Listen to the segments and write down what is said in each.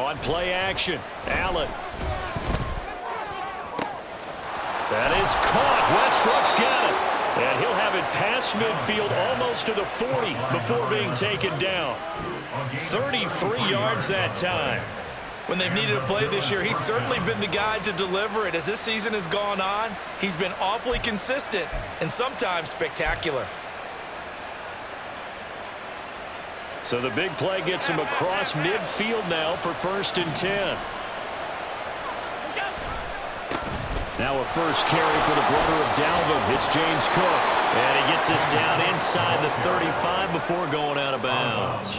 On play action, Allen. That is caught. Westbrook's got it. And he'll have it past midfield almost to the 40 before being taken down. 33 yards that time. When they've needed a play this year, he's certainly been the guy to deliver it. As this season has gone on, he's been awfully consistent and sometimes spectacular. So the big play gets him across midfield now for 1st and 10. Now a first carry for the brother of Dalvin. It's James Cook. And he gets this down inside the 35 before going out of bounds.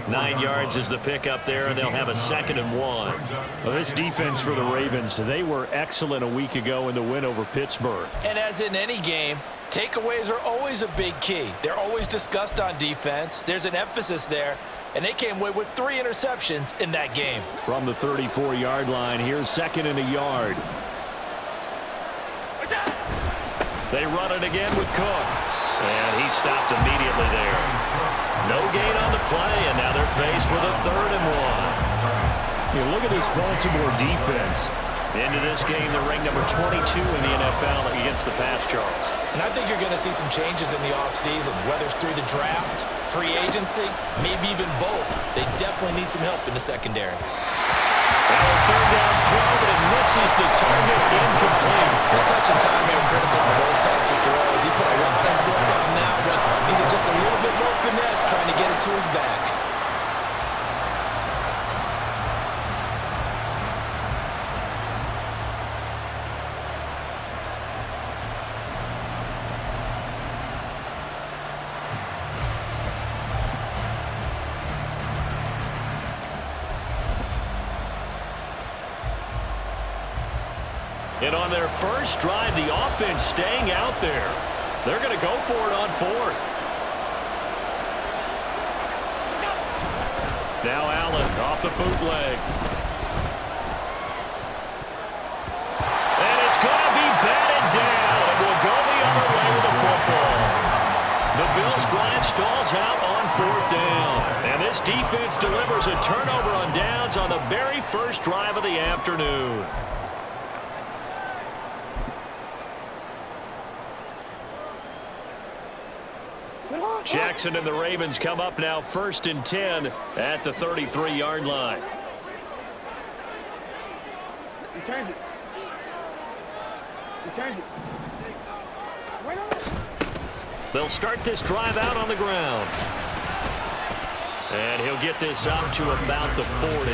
9 yards is the pickup there, and they'll have a 2nd and 1. Well, this defense for the Ravens, they were excellent a week ago in the win over Pittsburgh. And as in any game, takeaways are always a big key. They're always discussed on defense. There's an emphasis there, and they came away with 3 interceptions in that game. From the 34-yard line, here's 2nd and a yard. They run it again with Cook. And he stopped immediately there. No gain on the play, and now they're faced with a 3rd and 1. You look at this Baltimore defense. Into this game, they're ranked number 22 in the NFL against the pass, Charles. And I think you're going to see some changes in the offseason, whether it's through the draft, free agency, maybe even both. They definitely need some help in the secondary. Well, a 3rd down throw, but it misses the target, incomplete. The touch and time are critical for those types of throws. He put a lot of zip on that one. Needed just a little bit more finesse trying to get it to his back. And on their first drive, the offense staying out there. They're going to go for it on 4th. Now Allen off the bootleg. And it's going to be batted down. And we'll go the other way with the football. The Bills' drive stalls out on 4th down. And this defense delivers a turnover on downs on the very first drive of the afternoon. Jackson and the Ravens come up now 1st and 10 at the 33-yard line. Return it. They'll start this drive out on the ground. And he'll get this up to about the 40.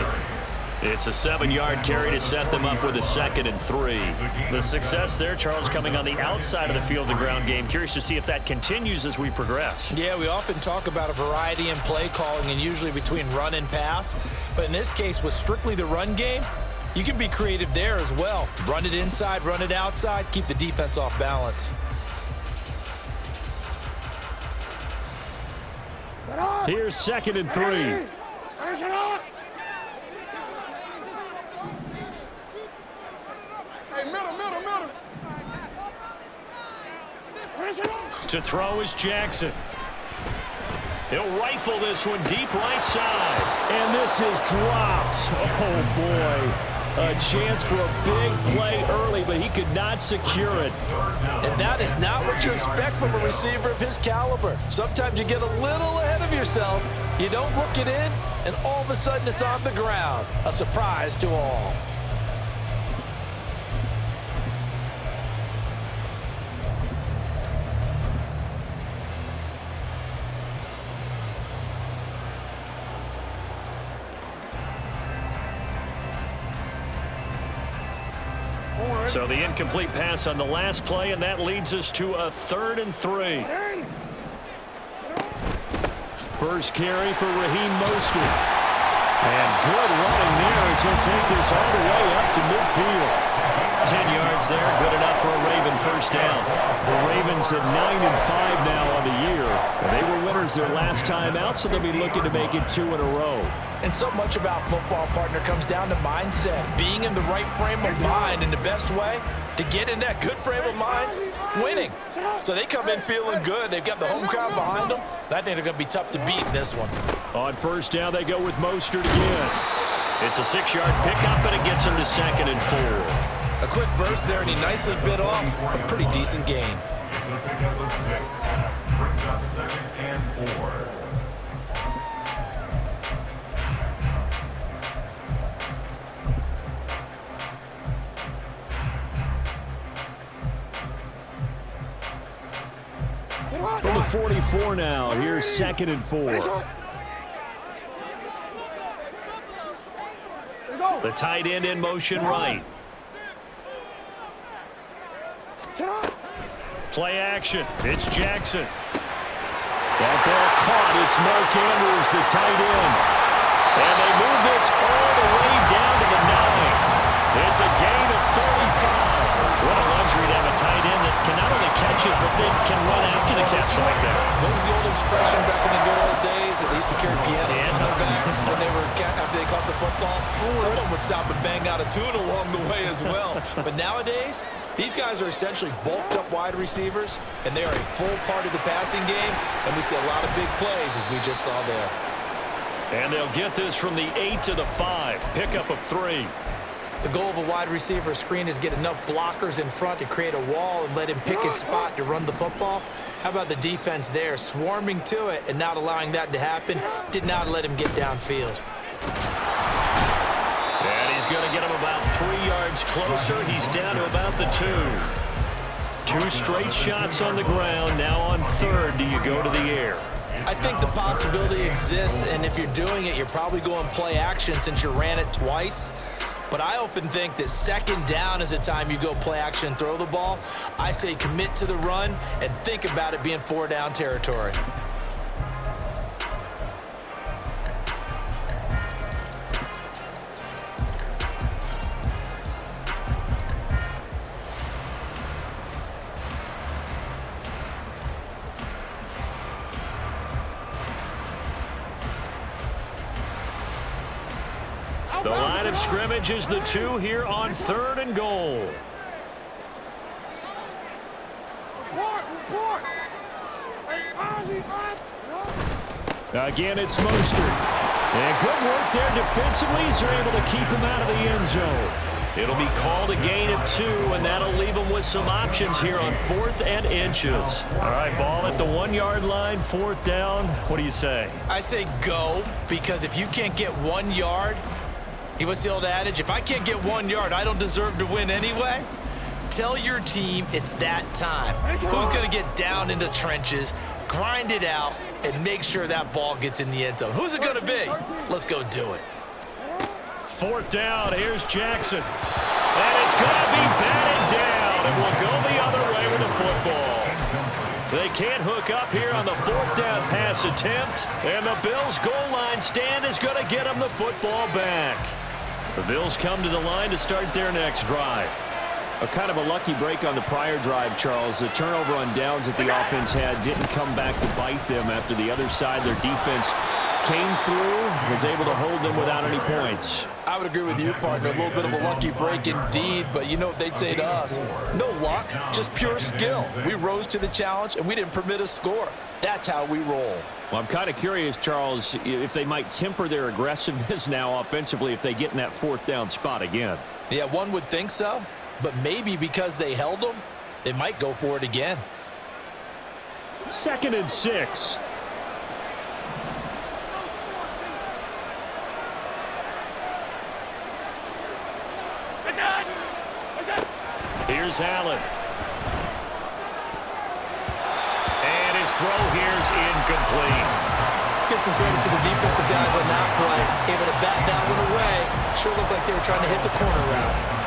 It's a 7-yard carry to set them up with a 2nd and 3. The success there, Charles, coming on the outside of the field and ground game. Curious to see if that continues as we progress. Yeah, we often talk about a variety in play calling and usually between run and pass. But in this case, with strictly the run game, you can be creative there as well. Run it inside, run it outside, keep the defense off balance. Here's 2nd and 3. To throw is Jackson. He'll rifle this one deep right side. And this is dropped. Oh, boy. A chance for a big play early, but he could not secure it. And that is not what you expect from a receiver of his caliber. Sometimes you get a little ahead of yourself. You don't look it in, and all of a sudden it's on the ground. A surprise to all. So the incomplete pass on the last play, and that leads us to a 3rd and 3. First carry for Raheem Mostert. And good running there as he'll take this all the way up to midfield. 10 yards there, good enough for a Raven first down. The Ravens at 9-5 now on the year. And they were winners their last time out, so they'll be looking to make it 2 in a row. And so much about football, partner, comes down to mindset. Being in the right frame of mind, and the best way to get in that good frame of mind, winning. So they come in feeling good. They've got the home crowd behind them. And I think they're going to be tough to beat in this one. On first down, they go with Mostert again. It's a 6-yard pickup, and it gets him to 2nd and 4. A quick burst there, and he nicely bit off a pretty decent gain. It's a pickup of 6. Brings up 2nd and 4. From the 44 now, here's 2nd and 4. The tight end in motion right. Play action. It's Jackson. That ball caught. It's Mark Andrews, the tight end. And they move this all the way down to the 9. It's a gain of 35. What a luxury to have a tight end that can not only catch it, but then can run after the catch like that. What was the old expression back in the good old days that they used to carry pianos on their backs when they were after they caught the football? Someone would stop and bang out a tune along the way as well. But nowadays, these guys are essentially bulked up wide receivers, and they are a full part of the passing game, and we see a lot of big plays as we just saw there. And they'll get this from the 8 to the 5. Pickup of 3. The goal of a wide receiver screen is get enough blockers in front to create a wall and let him pick his spot to run the football. How about the defense there, swarming to it and not allowing that to happen? Did not let him get downfield. And he's going to get him about 3 yards closer. He's down to about the 2. 2 straight shots on the ground. Now on 3rd, do you go to the air? I think the possibility exists, and if you're doing it, you're probably going play action since you ran it twice. But I often think that 2nd down is the time you go play action and throw the ball. I say commit to the run and think about it being 4-down territory. The line of scrimmage is the 2 here on 3rd and goal. Again, it's Mostert. And good work there defensively as they're able to keep him out of the end zone. It'll be called a gain of 2, and that'll leave them with some options here on 4th and inches. All right, ball at the 1-yard line, 4th down. What do you say? I say go, because if you can't get 1 yard, what's the old adage? If I can't get 1 yard, I don't deserve to win anyway. Tell your team it's that time. Who's going to get down into the trenches, grind it out, and make sure that ball gets in the end zone? Who's it going to be? Let's go do it. 4th down, here's Jackson. And it's going to be batted down, and we'll go the other way with the football. They can't hook up here on the 4th down pass attempt, and the Bills' goal line stand is going to get them the football back. The Bills come to the line to start their next drive. A kind of a lucky break on the prior drive, Charles. The turnover on downs that the offense had didn't come back to bite them after the other side. Their defense came through, was able to hold them without any points. I would agree with you, partner. A little bit of a lucky break indeed, but you know what they'd say to us? No luck, just pure skill. We rose to the challenge, and we didn't permit a score. That's how we roll. Well, I'm kind of curious, Charles, if they might temper their aggressiveness now offensively if they get in that 4th down spot again. Yeah, one would think so, but maybe because they held them, they might go for it again. 2nd and 6. Here's Allen. And his throw here's incomplete. Let's give some credit to the defensive guys on that play. Able to bat that one away. Sure looked like they were trying to hit the corner route.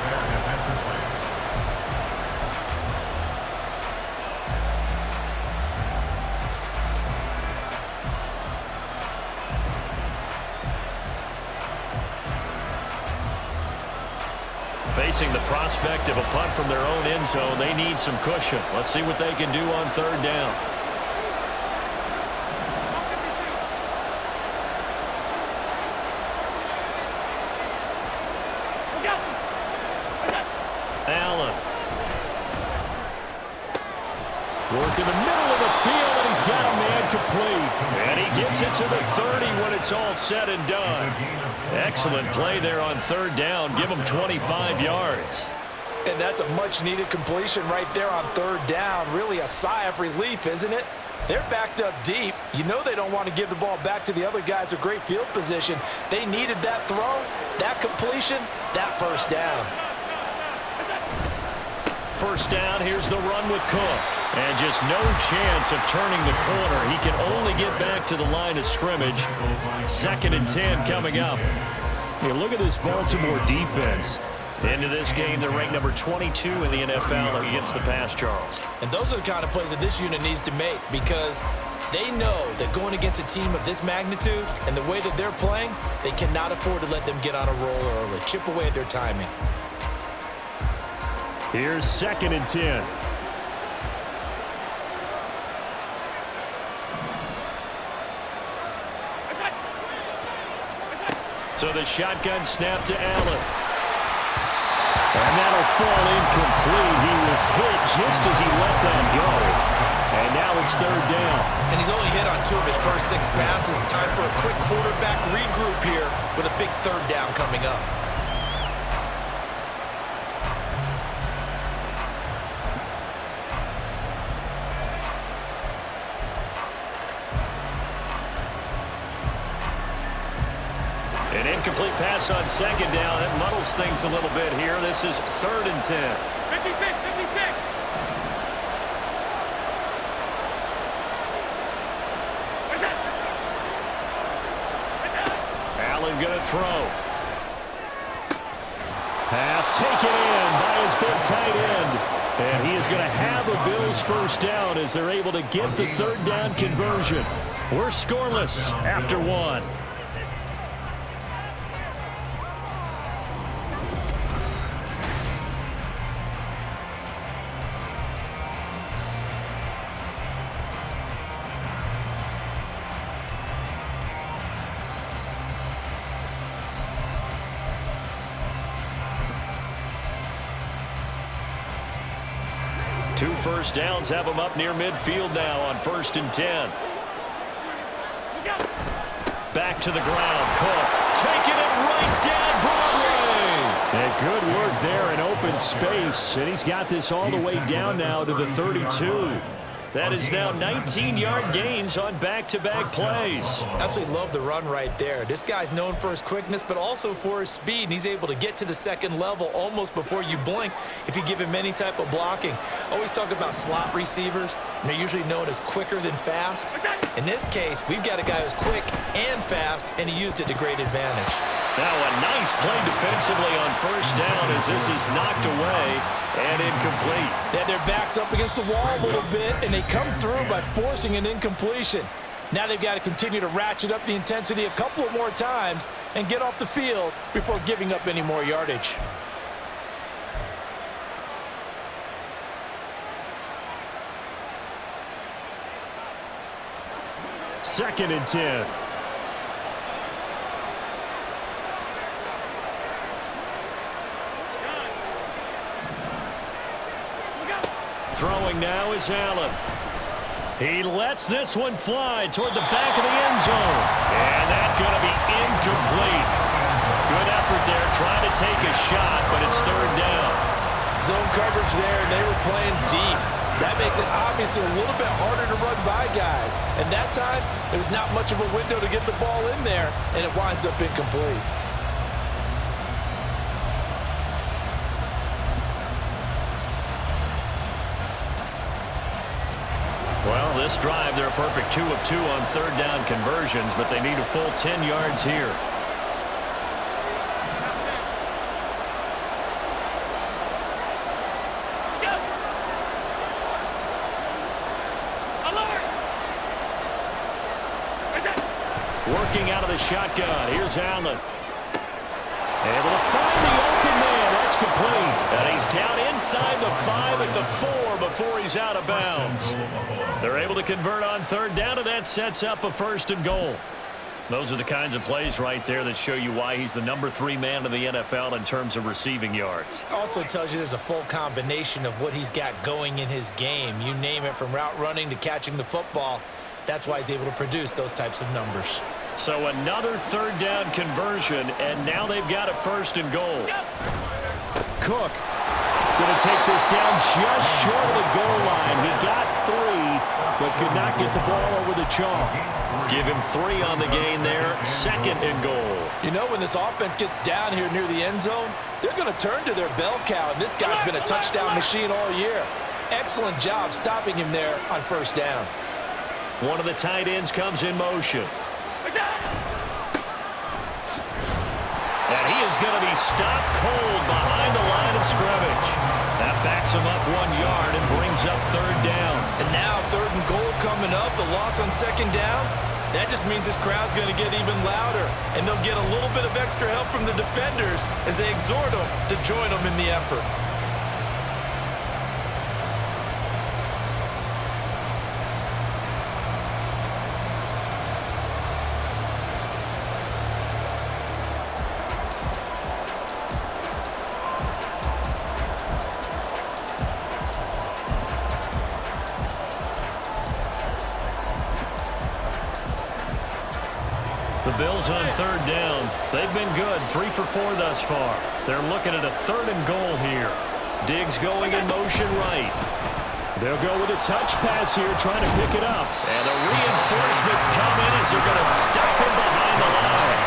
Facing the prospect of a punt from their own end zone, they need some cushion. Let's see what they can do on 3rd down. Allen. Work in the middle of the field, and he's got a man complete. And he gets it to the 30 when it's all said and done. Excellent play there on third down. Give him 25 yards. And that's a much-needed completion right there on third down. Really a sigh of relief, isn't it? They're backed up deep. You know they don't want to give the ball back to the other guys with great field position. They needed that throw, that completion, that first down. First down, here's the run with Cook. And just no chance of turning the corner. He can only get back to the line of scrimmage. 2nd and 10 coming up. Hey, look at this Baltimore defense. Into this game, they're ranked number 22 in the NFL against the pass, Charles. And those are the kind of plays that this unit needs to make because they know that going against a team of this magnitude and the way that they're playing, they cannot afford to let them get on a roll early. Chip away at their timing. Here's 2nd and 10. So the shotgun snap to Allen. And that'll fall incomplete. He was hit just as he let that go. And now it's third down. And he's only hit on 2 of his first 6 passes. Time for a quick quarterback regroup here with a big third down coming up. An incomplete pass on 2nd down. That muddles things a little bit here. This is 3rd and 10. 56. Allen going to throw. Pass taken in by his big tight end. And he is going to have a Bills first down as they're able to get the third down conversion. We're scoreless after 1. Two first downs have them up near midfield now on 1st and 10. Back to the ground. Cook taking it right down Broadway. And good work there in open space. And he's got this all the way down now to the 32. That is now 19-yard gains on back-to-back plays. Absolutely love the run right there. This guy's known for his quickness, but also for his speed. And he's able to get to the 2nd level almost before you blink if you give him any type of blocking. Always talk about slot receivers, and they're usually known as quicker than fast. In this case, we've got a guy who's quick and fast, and he used it to great advantage. Now a nice play defensively on 1st down as this is knocked away and incomplete. They had their backs up against the wall a little bit, and they come through by forcing an incompletion. Now they've got to continue to ratchet up the intensity a couple of more times and get off the field before giving up any more yardage. Second and 10. Throwing now is Allen. He lets this one fly toward the back of the end zone. And that's going to be incomplete. Good effort there trying to take a shot, but it's third down. Zone coverage there, and they were playing deep. That makes it obviously a little bit harder to run by guys. And that time, there was not much of a window to get the ball in there, and it winds up incomplete. Well, this drive, they're a perfect 2 of 2 on third down conversions, but they need a full 10 yards here. Working out of the shotgun. Here's Allen. Able to find the open man. That's complete. And he's down inside the 5 at the 4 before he's out of bounds. They're able to convert on third down, and that sets up a 1st and goal. Those are the kinds of plays right there that show you why he's the #3 man in the NFL in terms of receiving yards. Also tells you there's a full combination of what he's got going in his game. You name it, from route running to catching the football. That's why he's able to produce those types of numbers. So another third down conversion, and now they've got a 1st and goal. Cook going to take this down just short of the goal line. He got 3, but could not get the ball over the chalk. Give him 3 on the gain there. 2nd and goal. You know, when this offense gets down here near the end zone, they're going to turn to their bell cow, and this guy's been a touchdown machine all year. Excellent job stopping him there on 1st down. One of the tight ends comes in motion. And he is going to be stopped cold behind the line of scrimmage. That backs him up 1 yard and brings up 3rd down. And now 3rd and goal coming up, the loss on 2nd down. That just means this crowd's going to get even louder, and they'll get a little bit of extra help from the defenders as they exhort them to join them in the effort. The Bills on 3rd down. They've been good, 3 for 4 thus far. They're looking at a 3rd and goal here. Diggs going in motion right. They'll go with a touch pass here, trying to pick it up. And the reinforcements come in as they're going to stop him behind the line.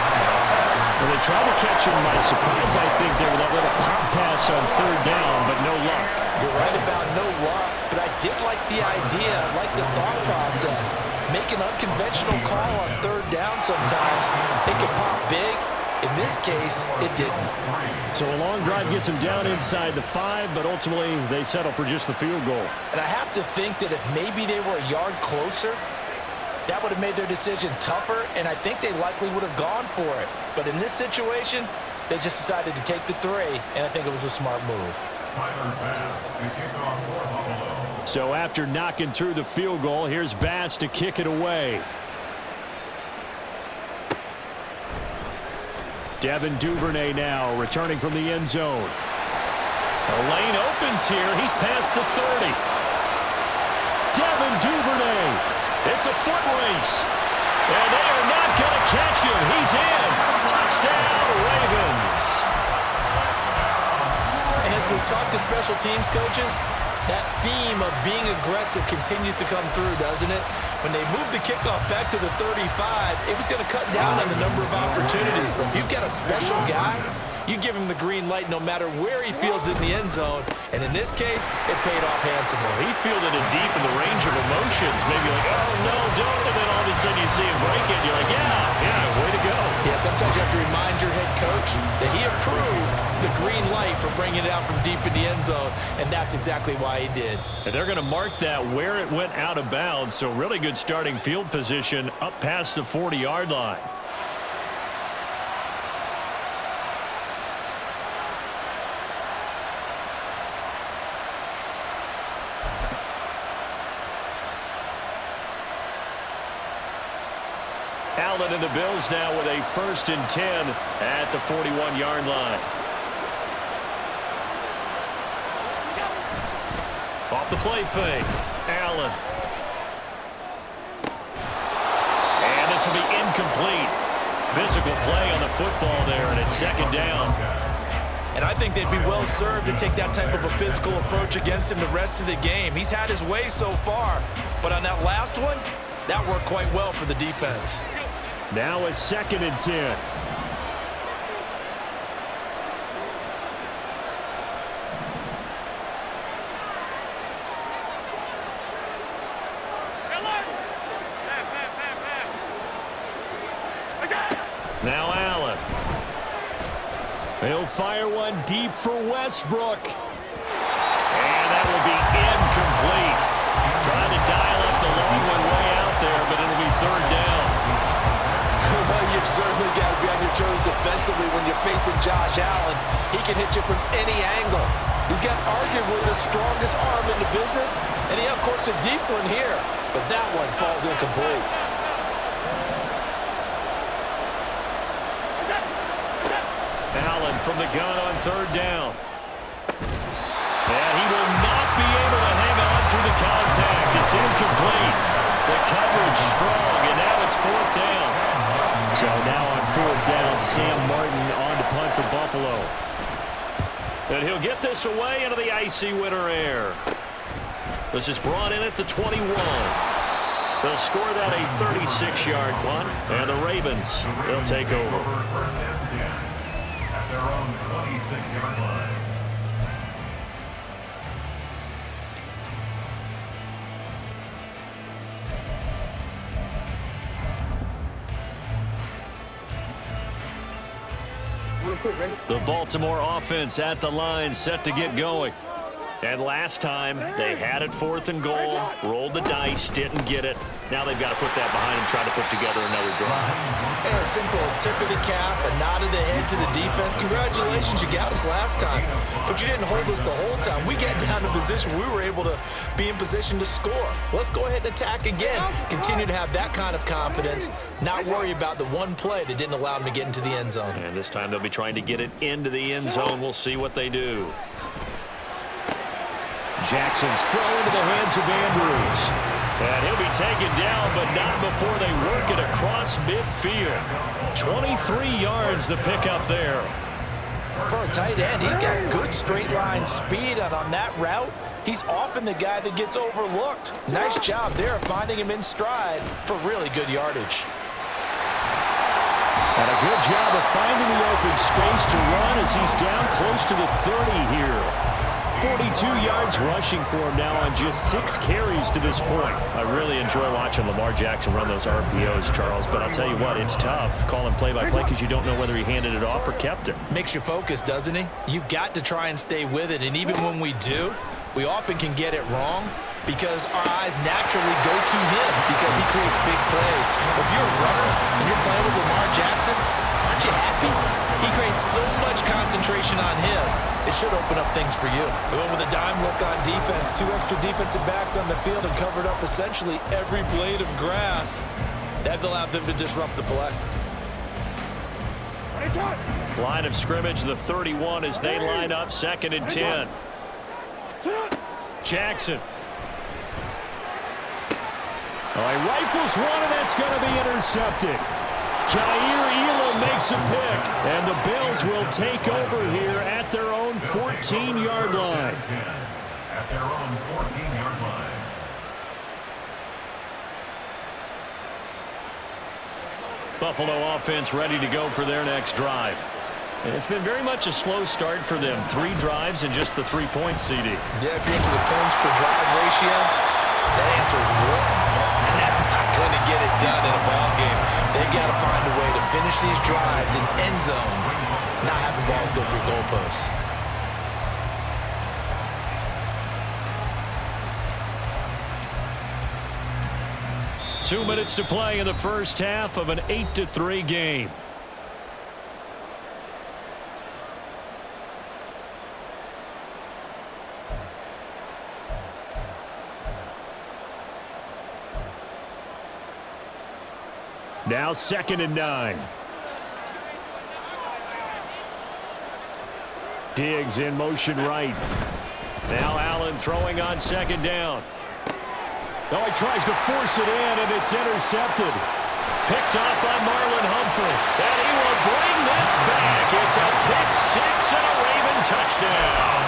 Well, they tried to catch him by surprise, I think, there with that little pop pass on 3rd down, but no luck. You're right about no luck, but I did like the idea, like the thought process. Make an unconventional call on 3rd down sometimes. It can pop big. In this case, it didn't. So a long drive gets him down inside the 5, but ultimately they settle for just the field goal. And I have to think that if maybe they were a yard closer, that would have made their decision tougher, and I think they likely would have gone for it. But in this situation, they just decided to take the 3, and I think it was a smart move. Tyler Bass to kick off for Buffalo. So after knocking through the field goal, here's Bass to kick it away. Devin Duvernay now returning from the end zone. The lane opens here. He's past the 30. Devin Duvernay. It's a foot race. And they are not going to catch him. He's in. Touchdown, Ravens. And as we've talked to special teams coaches, that theme of being aggressive continues to come through, doesn't it? When they moved the kickoff back to the 35, it was going to cut down on the number of opportunities. But if you've got a special guy, you give him the green light no matter where he fields in the end zone. And in this case, it paid off handsomely. He fielded it deep in the range of emotions. Maybe like, oh, no, don't. And then all of a sudden you see him break it. You're like, yeah, way to go. Yeah, sometimes you have to remind your head coach that he approved the green light for bringing it out from deep in the end zone, and that's exactly why he did. And they're going to mark that where it went out of bounds, so really good starting field position up past the 40-yard line. Allen and the Bills now with a 1st and 10 at the 41-yard line. Off the play fake, Allen. And this will be incomplete. Physical play on the football there, and it's 2nd down. And I think they'd be well served to take that type of a physical approach against him the rest of the game. He's had his way so far, but on that last one, that worked quite well for the defense. Now a 2nd and 10. Now Allen. He'll fire one deep for Westbrook. And that will be incomplete. Trying to dial up the long one way out there, but it'll be 3rd down. Well, you've certainly got to be on your toes defensively when you're facing Josh Allen. He can hit you from any angle. He's got arguably the strongest arm in the business, and he uncorks a deep one here, but that one falls incomplete. Allen from the gun on third down. And he will not be able to hang on through the contact. It's incomplete. The coverage strong, and now it's fourth down. So now on fourth down, Sam Martin on to punt for Buffalo. And he'll get this away into the icy winter air. This is brought in at the 21. They'll score that a 36-yard punt, and the Ravens, they'll take over. First and 10 at their own 26-yard line. The Baltimore offense at the line, set to get going. And last time, they had it fourth and goal, rolled the dice, didn't get it. Now they've got to put that behind them, try to put together another drive. And a simple tip of the cap, a nod of the head to the defense. Congratulations, you got us last time, but you didn't hold us the whole time. We get down to position, we were able to be in position to score. Let's go ahead and attack again. Continue to have that kind of confidence, not worry about the one play that didn't allow them to get into the end zone. And this time they'll be trying to get it into the end zone. We'll see what they do. Jackson's throw into the hands of Andrews. And he'll be taken down, but not before they work it across midfield. 23 yards the pickup there. For a tight end, he's got good straight line speed, and on that route, he's often the guy that gets overlooked. Nice job there of finding him in stride for really good yardage. And a good job of finding the open space to run as he's down close to the 30 here. 42 yards rushing for him now on just 6 carries to this point. I really enjoy watching Lamar Jackson run those RPOs, Charles, but I'll tell you what, it's tough calling play-by-play because you don't know whether he handed it off or kept it. Makes you focus, doesn't he? You've got to try and stay with it, and even when we do, we often can get it wrong because our eyes naturally go to him because he creates big plays. But if you're a runner and you're playing with Lamar Jackson, aren't you happy? He creates so much concentration on him. It should open up things for you. Going with a dime look on defense, 2 extra defensive backs on the field and covered up essentially every blade of grass. That allowed them to disrupt the play. Line of scrimmage, the 31 as they line up, 2nd and 10. Jackson. Oh, he rifles one, and that's going to be intercepted. Jair Elam makes a pick, and the Bills will take over here at their own 14-yard line. At their own 14-yard line. Buffalo offense ready to go for their next drive. And it's been very much a slow start for them. 3 drives and just the 3-point CD. Yeah, if you're into the points per drive ratio, that answer is 1. And that's not going to get it done in a ball game. They've got to find a way to finish these drives in end zones, not having balls go through goalposts. Two minutes to play in the first half of an 8-3 game. Now 2nd and 9. Diggs in motion right. Now Allen throwing on 2nd down. Oh, he tries to force it in, and it's intercepted. Picked off by Marlon Humphrey. And he will bring this back. It's a pick 6 and a Raven touchdown.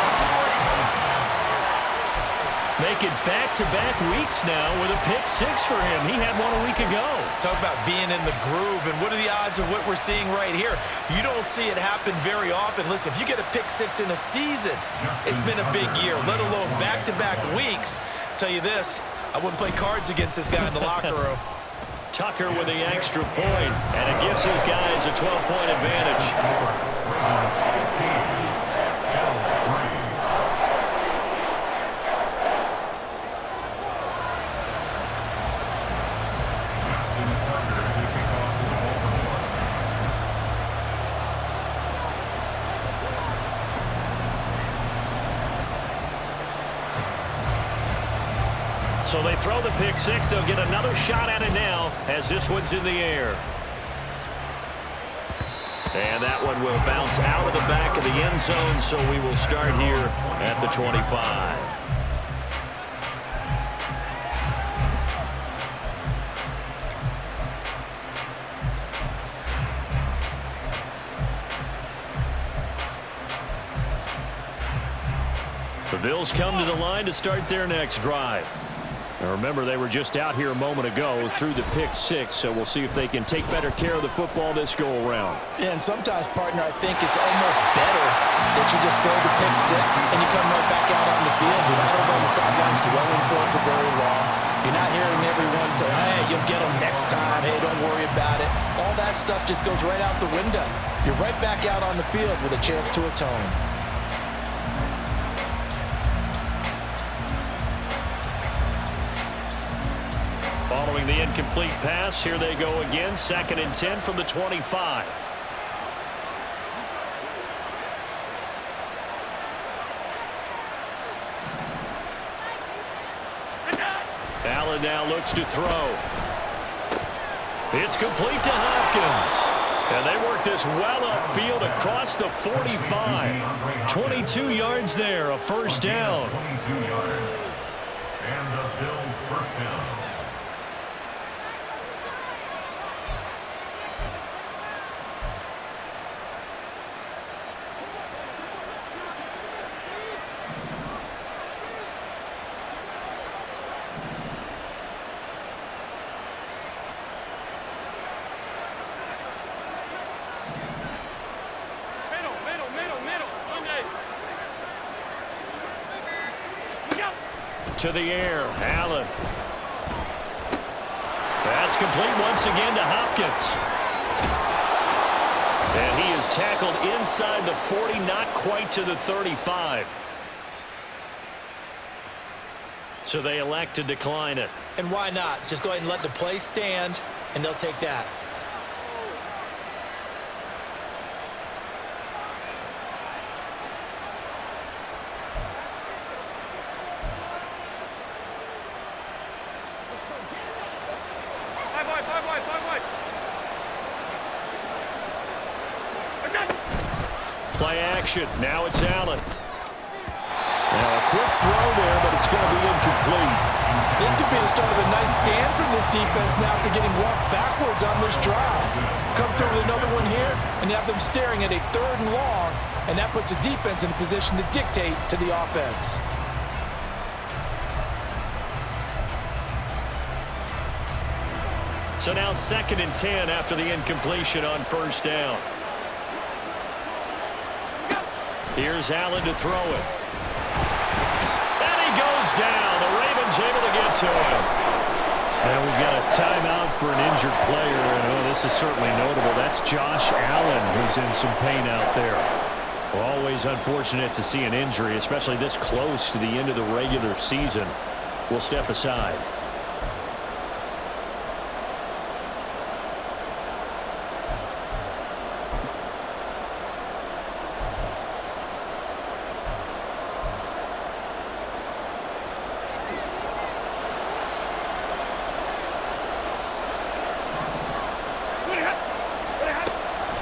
Make it back-to-back weeks now with a pick 6 for him. He had one a week ago. Talk about being in the groove, and what are the odds of what we're seeing right here? You don't see it happen very often. Listen, if you get a pick 6 in a season, it's been a big year, let alone back-to-back weeks. Tell you this, I wouldn't play cards against this guy in the locker room. Tucker with the extra point, and it gives his guys a 12-point advantage. So they throw the pick 6. They'll get another shot at it now as this one's in the air. And that one will bounce out of the back of the end zone, so we will start here at the 25. The Bills come to the line to start their next drive. Now remember, they were just out here a moment ago through the pick six, so we'll see if they can take better care of the football this go around. Yeah, and sometimes, partner, I think it's almost better that you just throw the pick six and you come right back out on the field. You're not over on the sidelines dwelling for it for very long. You're not hearing everyone say, hey, you'll get them next time. Hey, don't worry about it. All that stuff just goes right out the window. You're right back out on the field with a chance to atone. Following the incomplete pass, here they go again. 2nd and 10 from the 25. Allen now looks to throw. It's complete to Hopkins. And they work this well upfield across the 45. 22 yards there, a first down. 22 yards. And the Bills first down. To the air, Allen. That's complete once again to Hopkins. And he is tackled inside the 40, not quite to the 35. So they elect to decline it. And why not? Just go ahead and let the play stand, and they'll take that. Play action. Now it's Allen. Now a quick throw there, but it's going to be incomplete. This could be the start of a nice scan from this defense now after getting walked backwards on this drive. Come through with another one here, and you have them staring at a 3rd and long, and that puts the defense in a position to dictate to the offense. So now 2nd and 10 after the incompletion on first down. Here's Allen to throw it. And he goes down. The Ravens able to get to him. And we've got a timeout for an injured player. And this is certainly notable. That's Josh Allen who's in some pain out there. Well, always unfortunate to see an injury, especially this close to the end of the regular season. We'll step aside.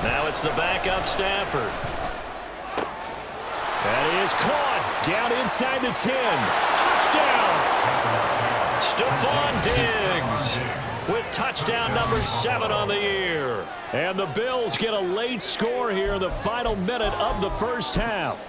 Now it's the backup Stafford. That is caught down inside the 10. Touchdown. Stephon Diggs with touchdown number 7 on the year. And the Bills get a late score here in the final minute of the first half.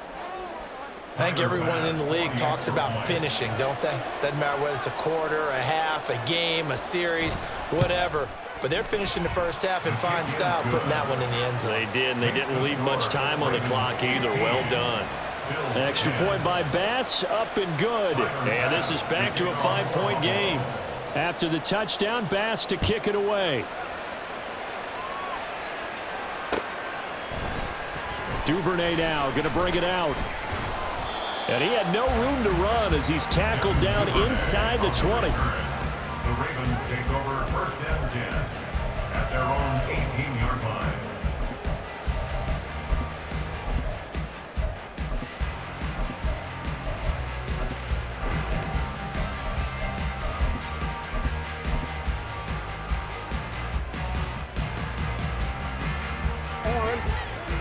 I think everyone in the league talks about finishing, don't they? Doesn't matter whether it's a quarter, a half, a game, a series, whatever. But they're finishing the first half in fine style, putting that one in the end zone. They did, and they didn't leave much time on the clock either. Well done. An extra point by Bass, up and good. And this is back to a 5-point game. After the touchdown, Bass to kick it away. Duvernay now going to bring it out. And he had no room to run as he's tackled down inside the 20. The Ravens take over 1st and 10 at their own 18-yard line.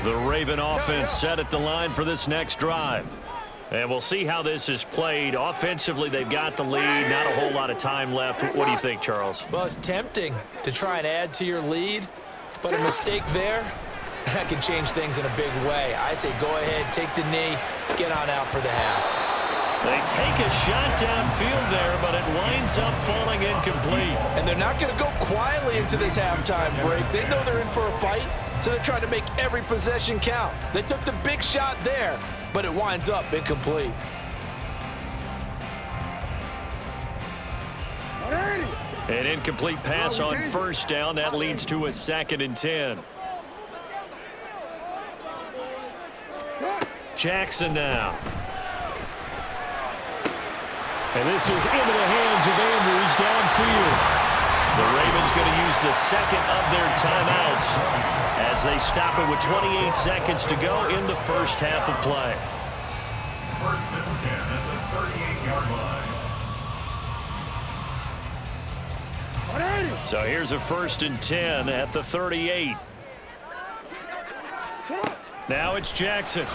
The Raven offense set at the line for this next drive. And we'll see how this is played. Offensively, they've got the lead. Not a whole lot of time left. What do you think, Charles? Well, it's tempting to try and add to your lead, but a mistake there, that can change things in a big way. I say go ahead, take the knee, get on out for the half. They take a shot downfield there, but it winds up falling incomplete. And they're not going to go quietly into this halftime break. They know they're in for a fight, so they're trying to make every possession count. They took the big shot there, but it winds up incomplete. An incomplete pass on first down. That leads to a 2nd and 10. Jackson now. And this is into the hands of Andrews downfield. The Ravens going to use the second of their timeouts as they stop it with 28 seconds to go in the first half of play. 1st and 10 at the 38-yard line. So here's a 1st and 10 at the 38. Now it's Jackson.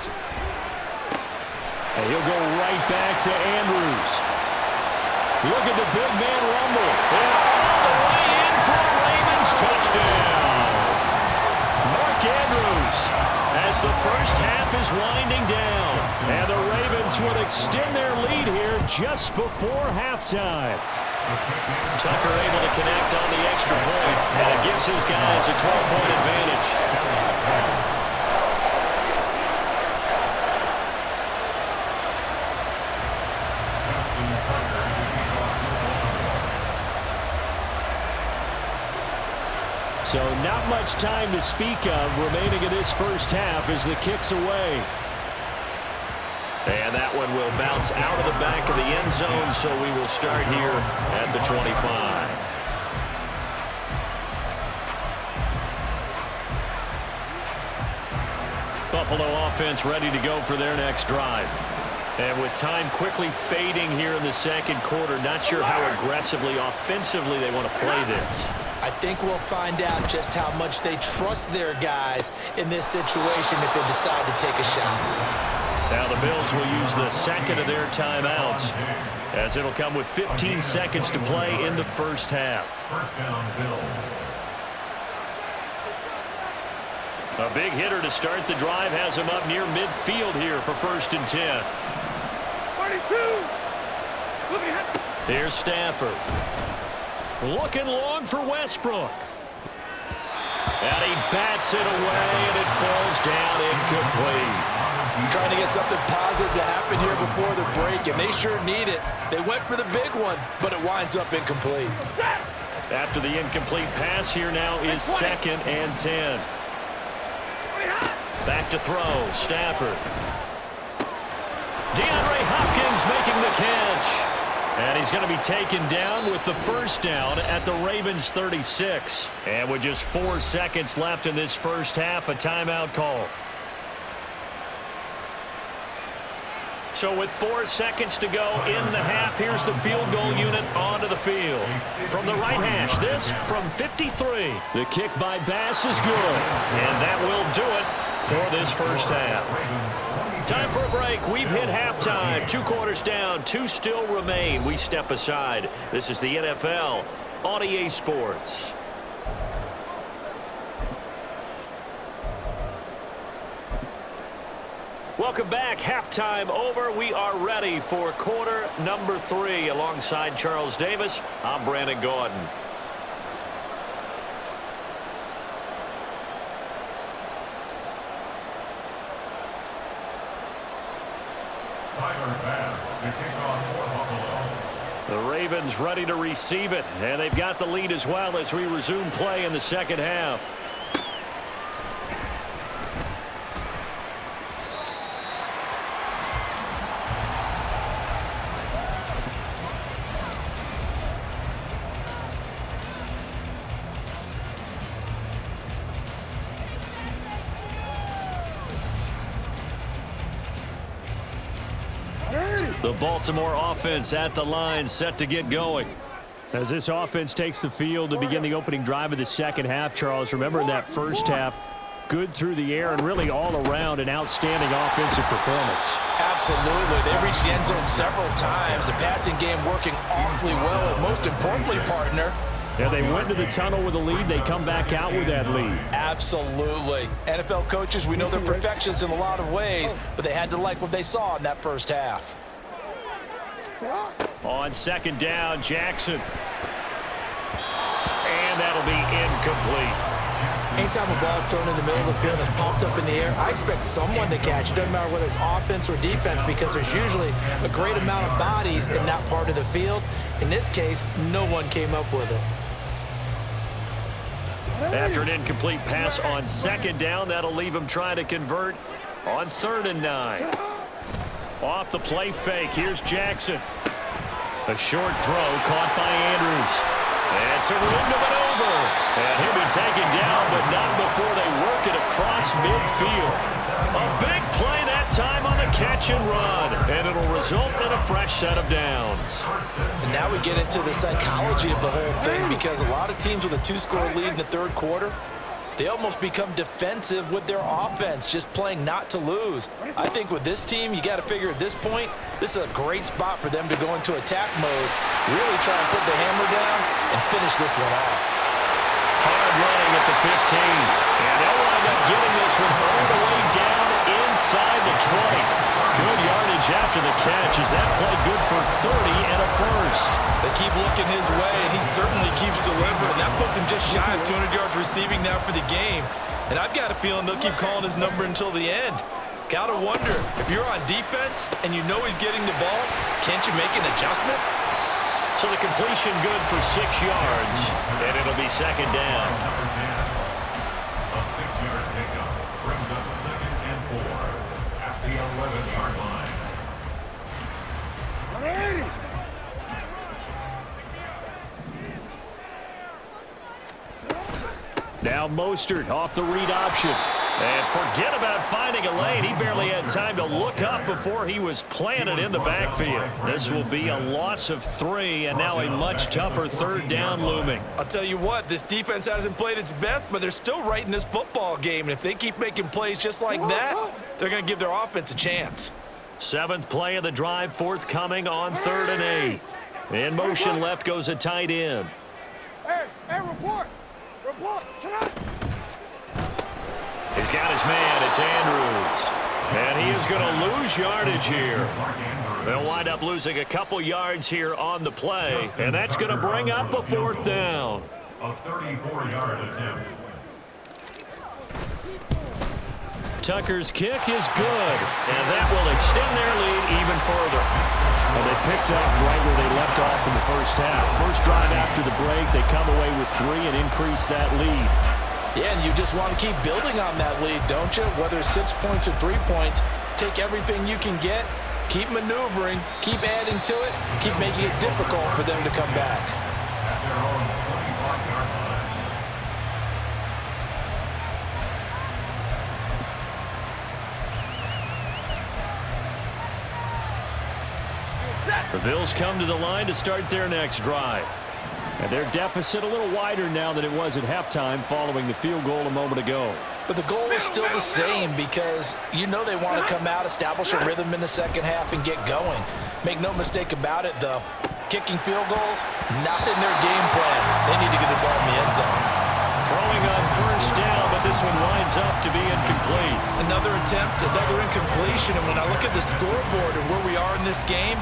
And he'll go right back to Andrews. Look at the big man rumble. And all the way in for a Ravens touchdown. Mark Andrews as the first half is winding down. And the Ravens will extend their lead here just before halftime. Tucker able to connect on the extra point, and it gives his guys a 12-point advantage. So not much time to speak of remaining in this first half as the kick's away. And that one will bounce out of the back of the end zone, so we will start here at the 25. Buffalo offense ready to go for their next drive. And with time quickly fading here in the second quarter, not sure how aggressively, offensively they want to play this. I think we'll find out just how much they trust their guys in this situation if they decide to take a shot. Now the Bills will use the second of their timeouts as it'll come with 15 seconds to play in the first half. 1st down, Bills. A big hitter to start the drive has him up near midfield here for 1st and 10. 42. Here's Stafford. Looking long for Westbrook. And he bats it away, and it falls down incomplete. Trying to get something positive to happen here before the break, and they sure need it. They went for the big one, but it winds up incomplete. After the incomplete pass, here now is 2nd and 10. Back to throw, Stafford. DeAndre Hopkins making the catch. And he's going to be taken down with the first down at the Ravens 36. And with just 4 seconds left in this first half, a timeout call. So with 4 seconds to go in the half, here's the field goal unit onto the field. From the right hash, this from 53. The kick by Bass is good. And that will do it for this first half. Time for a break. We've hit halftime. 2 quarters down. 2 still remain. We step aside. This is the NFL on EA Sports. Welcome back. Halftime over. We are ready for quarter number 3. Alongside Charles Davis, I'm Brandon Gordon. The Ravens ready to receive it, and they've got the lead as well as we resume play in the second half. The Baltimore offense at the line, set to get going. As this offense takes the field to begin the opening drive of the second half, Charles, remember in that first half, good through the air and really all around an outstanding offensive performance. Absolutely. They reached the end zone several times. The passing game working awfully well. And most importantly, partner, yeah, they went to the tunnel with a lead. They come back out with that lead. Absolutely. NFL coaches, we know they're perfectionists in a lot of ways, but they had to like what they saw in that first half. On second down, Jackson. And that'll be incomplete. Anytime a ball is thrown in the middle of the field and it's popped up in the air, I expect someone to catch. It doesn't matter whether it's offense or defense because there's usually a great amount of bodies in that part of the field. In this case, no one came up with it. After an incomplete pass on second down, that'll leave him trying to convert on 3rd and 9. Off the play fake, here's Jackson. A short throw caught by Andrews. It's a rim to maneuver. And he'll be taken down, but not before they work it across midfield. A big play that time on the catch and run. And it'll result in a fresh set of downs. And now we get into the psychology of the whole thing because a lot of teams with a 2-score lead in the third quarter, they almost become defensive with their offense, just playing not to lose. I think with this team, you got to figure at this point, this is a great spot for them to go into attack mode, really try and put the hammer down and finish this one off. Hard running at the 15. And they'll wind up getting this one all the way down inside the 20. Good yardage after the catch. Is that play good for 30 and a first? They keep looking his way, and he certainly keeps delivering. That puts him just shy of 200 yards receiving now for the game. And I've got a feeling they'll keep calling his number until the end. Gotta wonder, if you're on defense and you know he's getting the ball, can't you make an adjustment? So the completion good for 6 yards, and it'll be second down. Number 10, a 6-yard pickup brings up 2nd and 4 at the 11-yard line. Now Mostert off the read option. And forget about finding a lane. He barely had time to look up before he was planted in the backfield. This will be a loss of 3, and now a much tougher 3rd down looming. I'll tell you what, this defense hasn't played its best, but they're still right in this football game. And if they keep making plays just like that, they're going to give their offense a chance. 7th play of the drive, forthcoming on 3rd and 8. In motion left goes a tight end. Hey, report! Report! He's got his man. It's Andrews. And he is going to lose yardage here. They'll wind up losing a couple yards here on the play, and that's going to bring up a 4th down. A 34-yard attempt. Tucker's kick is good, and that will extend their lead even further. Well, they picked up right where they left off in the first half. First drive after the break, they come away with 3 and increase that lead. Yeah, and you just want to keep building on that lead, don't you? Whether it's 6 points or 3 points, take everything you can get, keep maneuvering, keep adding to it, keep making it difficult for them to come back. At their own 25-yard line. The Bills come to the line to start their next drive. And their deficit a little wider now than it was at halftime following the field goal a moment ago. But the goal is still the same because you know they want to come out, establish a rhythm in the second half, and get going. Make no mistake about it, though. Kicking field goals, not in their game plan. They need to get the ball in the end zone. Throwing on first down, but this one winds up to be incomplete. Another attempt, another incompletion, and when I look at the scoreboard and where we are in this game,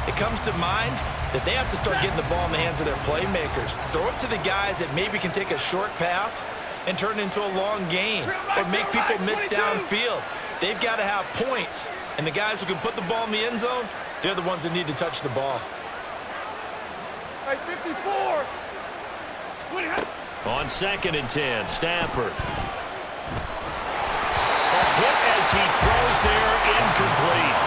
it comes to mind that they have to start getting the ball in the hands of their playmakers. Throw it to the guys that maybe can take a short pass and turn it into a long gain or make people miss downfield. They've got to have points, and the guys who can put the ball in the end zone, they're the ones that need to touch the ball. Hey, 54! On 2nd and 10, Stafford. A hit as he throws there, incomplete.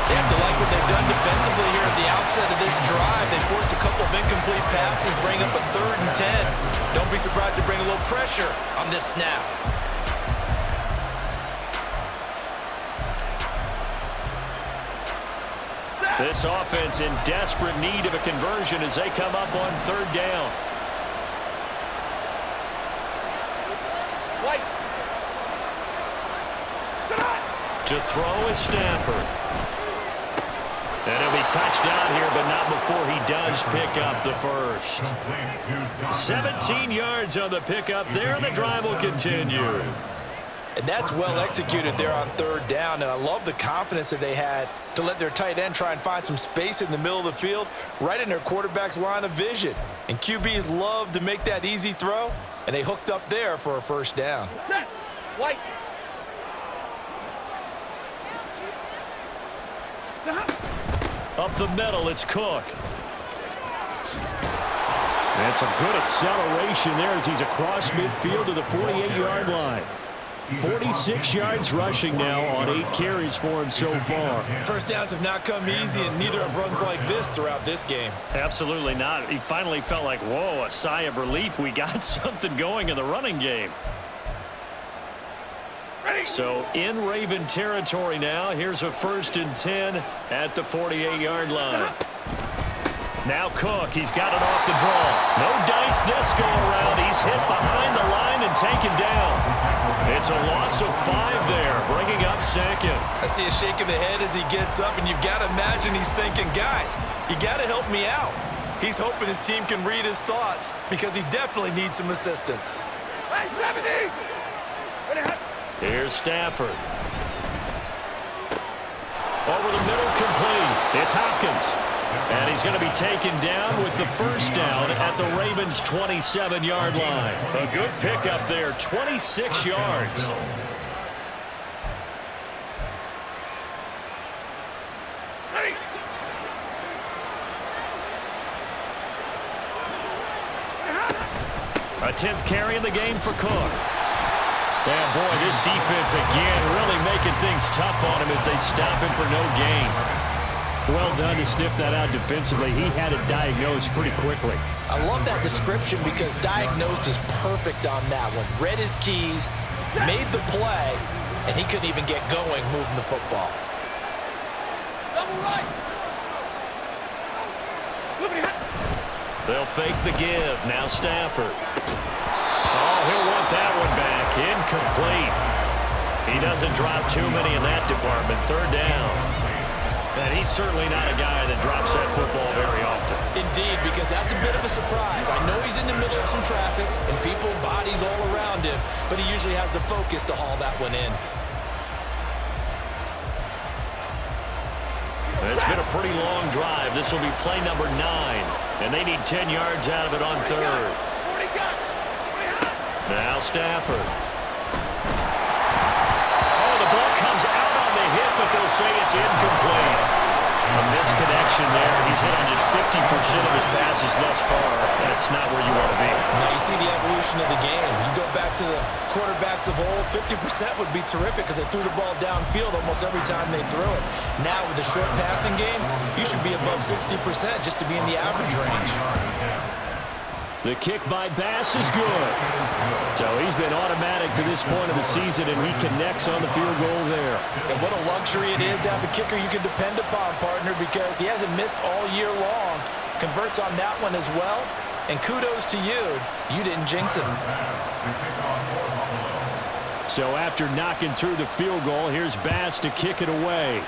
They have to like what they've done defensively here at the outset of this drive. They forced a couple of incomplete passes, bring up a 3rd and 10. Don't be surprised to bring a little pressure on this snap. This offense in desperate need of a conversion as they come up on 3rd down. To throw is Stafford. And he'll be touched down here, but not before he does pick up the first. 17 yards on the pickup there, and the drive will continue. And that's well executed there on third down, and I love the confidence that they had to let their tight end try and find some space in the middle of the field, right in their quarterback's line of vision. And QBs love to make that easy throw, and they hooked up there for a first down. Set. White. Up the middle, it's Cook. And some good acceleration there as he's across midfield to the 48-yard line. 46 yards rushing now on 8 carries for him so far. First downs have not come easy, and neither have runs like this throughout this game. Absolutely not. He finally felt like, whoa, a sigh of relief. We got something going in the running game. So in Raven territory now. Here's a 1st and 10 at the 48-yard line. Now Cook, he's got it off the draw. No dice this go-around. He's hit behind the line and taken down. It's a loss of 5 there, bringing up 2nd. I see a shake of the head as he gets up, and you've got to imagine he's thinking, guys, you got to help me out. He's hoping his team can read his thoughts because he definitely needs some assistance. Hey, 70! Here's Stafford. Over the middle, complete. It's Hopkins. And he's going to be taken down with the first down at the Ravens' 27-yard line. A good pickup there, 26 yards. A 10th carry in the game for Cook. And boy, this defense again really making things tough on him as they stop him for no gain. Well done to sniff that out defensively. He had it diagnosed pretty quickly. I love that description because diagnosed is perfect on that one. Read his keys, made the play, and he couldn't even get going moving the football. Double right. They'll fake the give. Now Stafford. Oh, he'll want that one back. Incomplete. He doesn't drop too many in that department. 3rd down. And he's certainly not a guy that drops that football very often. Indeed, because that's a bit of a surprise. I know he's in the middle of some traffic and people, bodies all around him, but he usually has the focus to haul that one in. It's been a pretty long drive. This will be play number 9, and they need 10 yards out of it on 3rd. Now Stafford. Oh, the ball comes out on the hit, but they'll say it's incomplete. A misconnection there. He's hit on just 50% of his passes thus far. That's not where you want to be. Now you see the evolution of the game. You go back to the quarterbacks of old, 50% would be terrific because they threw the ball downfield almost every time they threw it. Now with the short passing game, you should be above 60% just to be in the average range. The kick by Bass is good. So he's been automatic to this point of the season, and he connects on the field goal there. And what a luxury it is to have a kicker you can depend upon, partner, because he hasn't missed all year long. Converts on that one as well. And kudos to you. You didn't jinx him. So after knocking through the field goal, here's Bass to kick it away.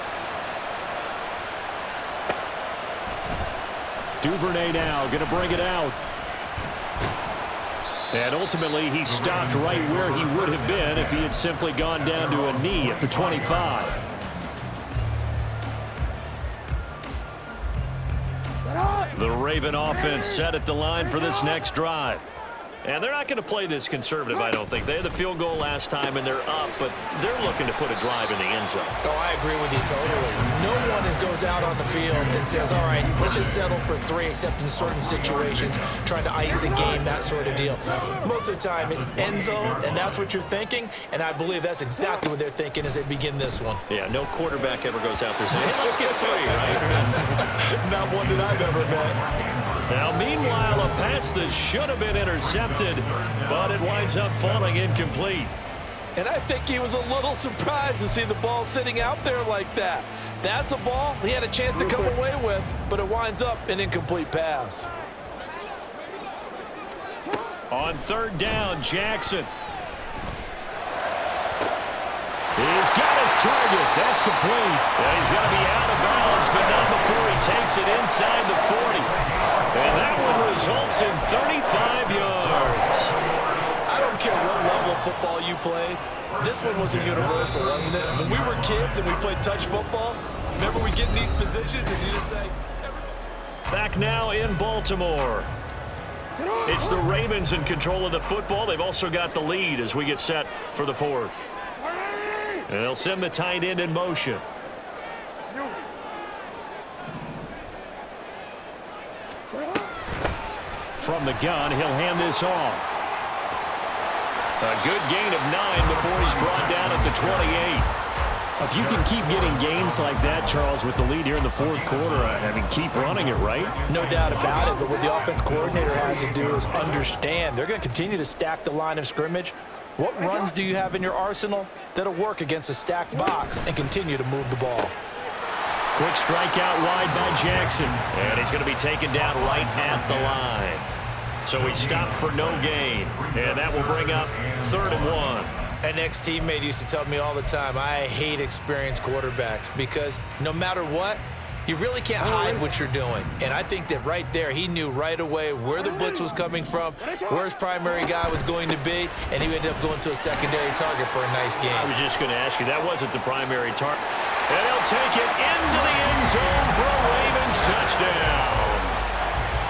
Duvernay now going to bring it out. And ultimately, he stopped right where he would have been if he had simply gone down to a knee at the 25. The Raven offense set at the line for this next drive. And they're not going to play this conservative, I don't think. They had the field goal last time, and they're up, but they're looking to put a drive in the end zone. Oh, I agree with you totally. No one goes out on the field and says, all right, let's just settle for 3, except in certain situations, trying to ice a game, that sort of deal. Most of the time, it's end zone, and that's what you're thinking, and I believe that's exactly what they're thinking as they begin this one. Yeah, no quarterback ever goes out there saying, hey, let's get 3, right? Not one that I've ever met. Now, meanwhile, a pass that should have been intercepted, but it winds up falling incomplete. And I think he was a little surprised to see the ball sitting out there like that. That's a ball he had a chance to come away with, but it winds up an incomplete pass. On 3rd down, Jackson. He's got his target. That's complete. And he's going to be out of bounds, but not before he takes it inside the 40. And that one results in 35 yards. I don't care what level of football you played. This one was a universal, wasn't it? When we were kids and we played touch football, remember we get in these positions and you just say, back now in Baltimore. It's the Ravens in control of the football. They've also got the lead as we get set for the fourth. And they'll send the tight end in motion. From the gun, he'll hand this off. A good gain of 9 before he's brought down at the 28. If you can keep getting gains like that, Charles, with the lead here in the fourth quarter, I mean, keep running it, right? no doubt about it, but what the offense coordinator has to do is understand. They're going to continue to stack the line of scrimmage. What runs do you have in your arsenal that'll work against a stacked box and continue to move the ball? Quick strike out wide by Jackson. And he's going to be taken down right at the line. So he stopped for no gain. And that will bring up 3rd and 1. An ex-teammate used to tell me all the time, I hate experienced quarterbacks because no matter what, you really can't hide what you're doing. And I think that right there, he knew right away where the blitz was coming from, where his primary guy was going to be, and he ended up going to a secondary target for a nice game. I was just going to ask you, that wasn't the primary target. And he'll take it into the end zone for a Ravens touchdown.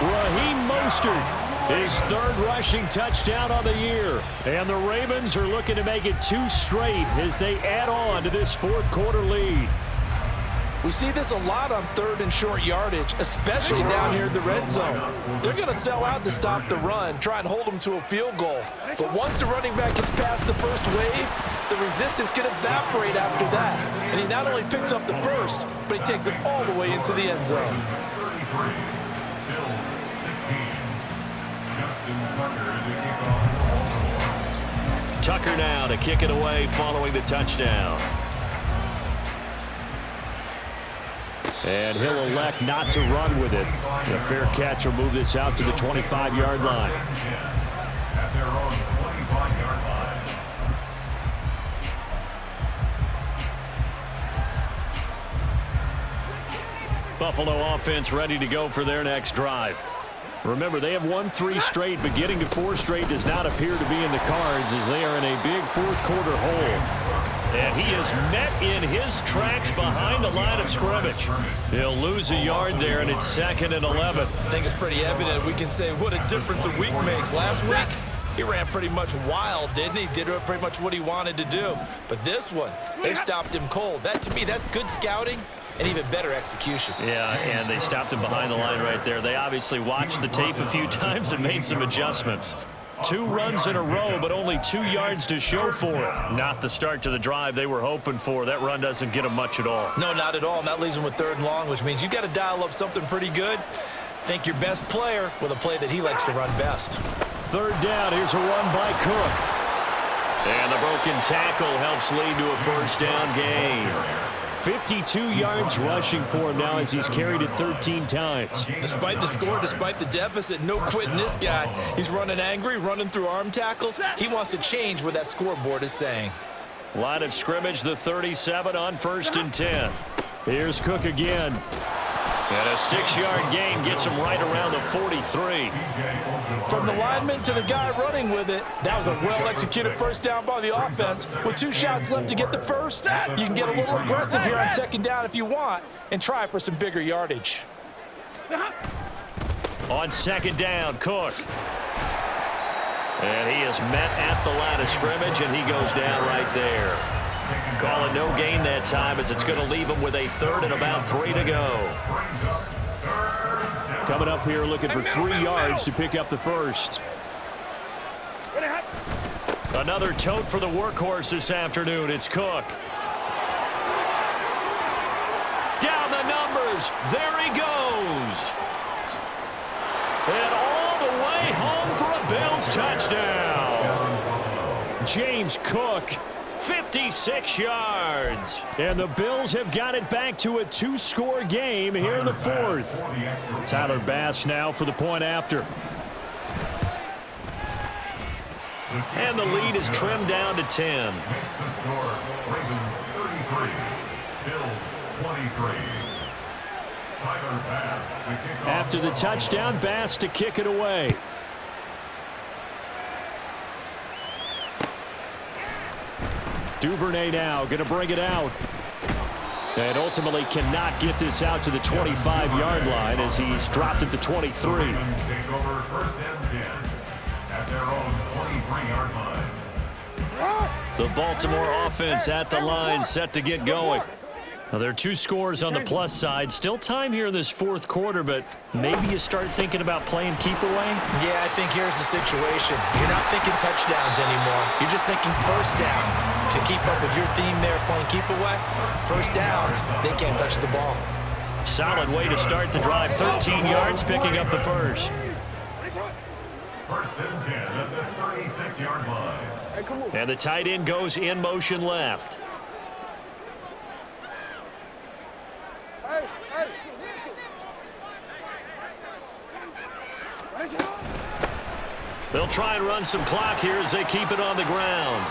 Raheem Mostert, his 3rd rushing touchdown on the year. And the Ravens are looking to make it 2 straight as they add on to this fourth quarter lead. We see this a lot on 3rd and short yardage, especially down here in the red zone. They're going to sell out to stop the run, try and hold them to a field goal. But once the running back gets past the first wave, the resistance can evaporate after that. And he not only picks up the first, but he takes it all the way into the end zone. 33, Bills 16. Justin Tucker to kick off. Tucker now to kick it away following the touchdown. And he'll elect not to run with it. A fair catch will move this out to the 25-yard line. At their own 25-yard line. Buffalo offense ready to go for their next drive. Remember, they have won 3 straight, but getting to 4 straight does not appear to be in the cards as they are in a big fourth quarter hole. And he is met in his tracks behind the line of scrimmage. He'll lose a yard there, and it's 2nd and 11. I think it's pretty evident. We can say what a difference a week makes. Last week, he ran pretty much wild, didn't he? Did pretty much what he wanted to do. But this one, they stopped him cold. That, to me, that's good scouting and even better execution. Yeah, and they stopped him behind the line right there. They obviously watched the tape a few times and made some adjustments. 2 runs in a row, but only 2 yards to show for it. Not the start to the drive they were hoping for. That run doesn't get them much at all. No, not at all. And that leaves them with 3rd and long, which means you got to dial up something pretty good. Think your best player with a play that he likes to run best. 3rd down. Here's a run by Cook. And the broken tackle helps lead to a 1st down gain. 52 yards rushing for him now as he's carried it 13 times. Despite the score, despite the deficit, no quitting this guy. He's running angry, running through arm tackles. He wants to change what that scoreboard is saying. Line of scrimmage, the 37 on 1st and 10. Here's Cook again. And a 6-yard gain gets him right around the 43. From the lineman to the guy running with it, that was a well-executed 1st down by the offense. With 2 shots left to get the first, you can get a little aggressive here on 2nd down if you want and try for some bigger yardage. On 2nd down, Cook. And he is met at the line of scrimmage, and he goes down right there. Call it no gain that time as it's going to leave him with a 3rd and about 3 to go. Coming up here looking for 3 yards to pick up the first. Another tote for the workhorse this afternoon. It's Cook. Down the numbers. There he goes. And all the way home for a Bills touchdown. James Cook. 56 yards. And the Bills have got it back to a 2-score game here in the 4th. Tyler Bass now for the point after. And the lead is trimmed down to 10. Makes the score Ravens 33, 23. Tyler Bass to kick off. After the touchdown, Bass to kick it away. Duvernay now going to bring it out. And ultimately cannot get this out to the 25-yard line as he's dropped at the 23. The Ravens take over first and 10 at their own 23-yard line. The Baltimore offense at the line, set to get going. Now, there are 2 scores on the plus side. Still time here in this fourth quarter, but maybe you start thinking about playing keep away? Yeah, I think here's the situation. You're not thinking touchdowns anymore. You're just thinking first downs. To keep up with your theme there, playing keep away, first downs, they can't touch the ball. Solid way to start the drive. 13 yards, picking up the first. First and 10 at the 36-yard line. And the tight end goes in motion left. They'll try and run some clock here as they keep it on the ground.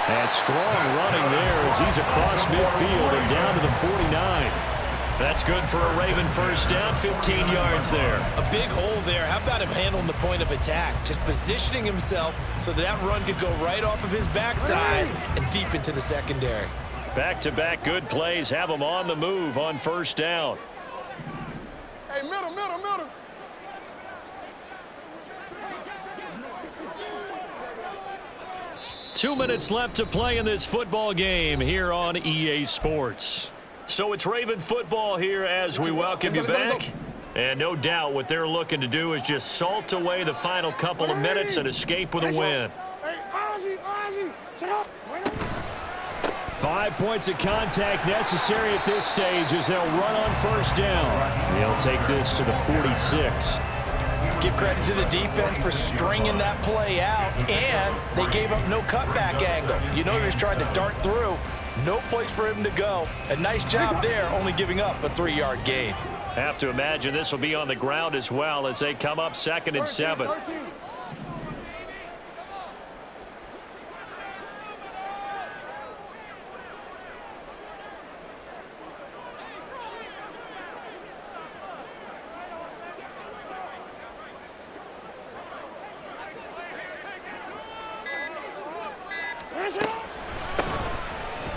And strong running there as he's across midfield and down to the 49. That's good for a Raven first down, 15 yards there. A big hole there. How about him handling the point of attack? Just positioning himself so that run could go right off of his backside and deep into the secondary. Back-to-back good plays have them on the move on first down. Hey, middle. 2 minutes left to play in this football game here on EA Sports. So it's Raven football here as we welcome you back. And no doubt what they're looking to do is just salt away the final couple of minutes and escape with a win. Hey, Ozzy, shut up. 5 points of contact necessary at this stage as they'll run on first down. They'll take this to the 46. Give credit to the defense for stringing that play out, and they gave up no cutback angle. You know he was trying to dart through. No place for him to go. A nice job there, only giving up a 3-yard gain. Have to imagine this will be on the ground as well as they come up 2nd and 7.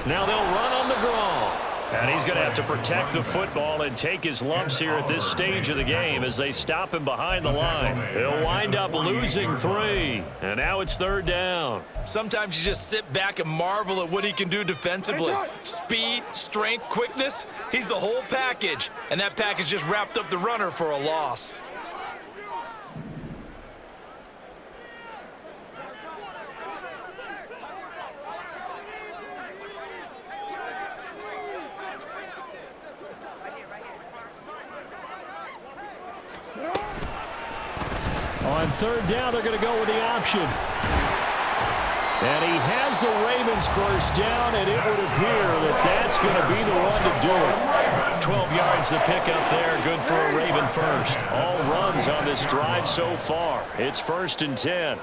Now they'll run on the draw. And he's going to have to protect the football and take his lumps here at this stage of the game as they stop him behind the line. He'll wind up losing 3. And now it's 3rd down. Sometimes you just sit back and marvel at what he can do defensively. Speed, strength, quickness, he's the whole package. And that package just wrapped up the runner for a loss. On 3rd down, they're going to go with the option. And he has the Ravens first down, and it would appear that that's going to be the one to do it. 12 yards to pick up there. Good for a Raven first. All runs on this drive so far. It's 1st and 10.